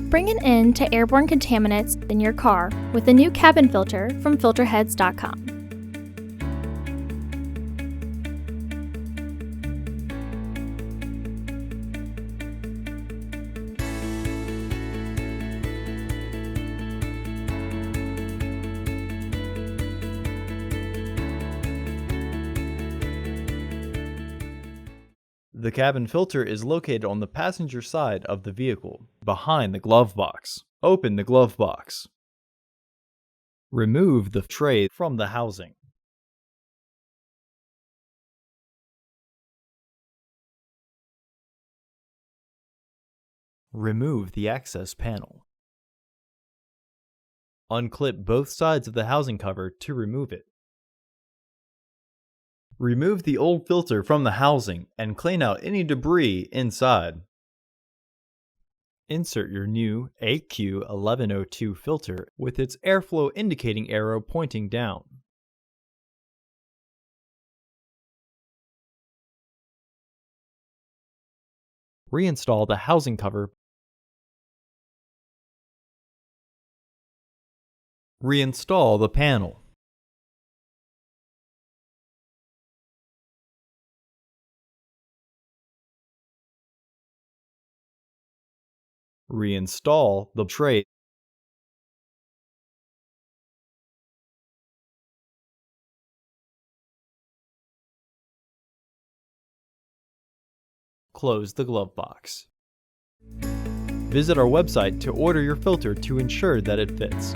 Bring an end to airborne contaminants in your car with the new cabin filter from Filterheads.com. The cabin filter is located on the passenger side of the vehicle, behind the glove box. Open the glove box. Remove the tray from the housing. Remove the access panel. Unclip both sides of the housing cover to remove it. Remove the old filter from the housing and clean out any debris inside. Insert your new AQ1102 filter with its airflow indicating arrow pointing down. Reinstall the housing cover. Reinstall the panel. Reinstall the tray. Close the glove box. Visit our website to order your filter to ensure that it fits.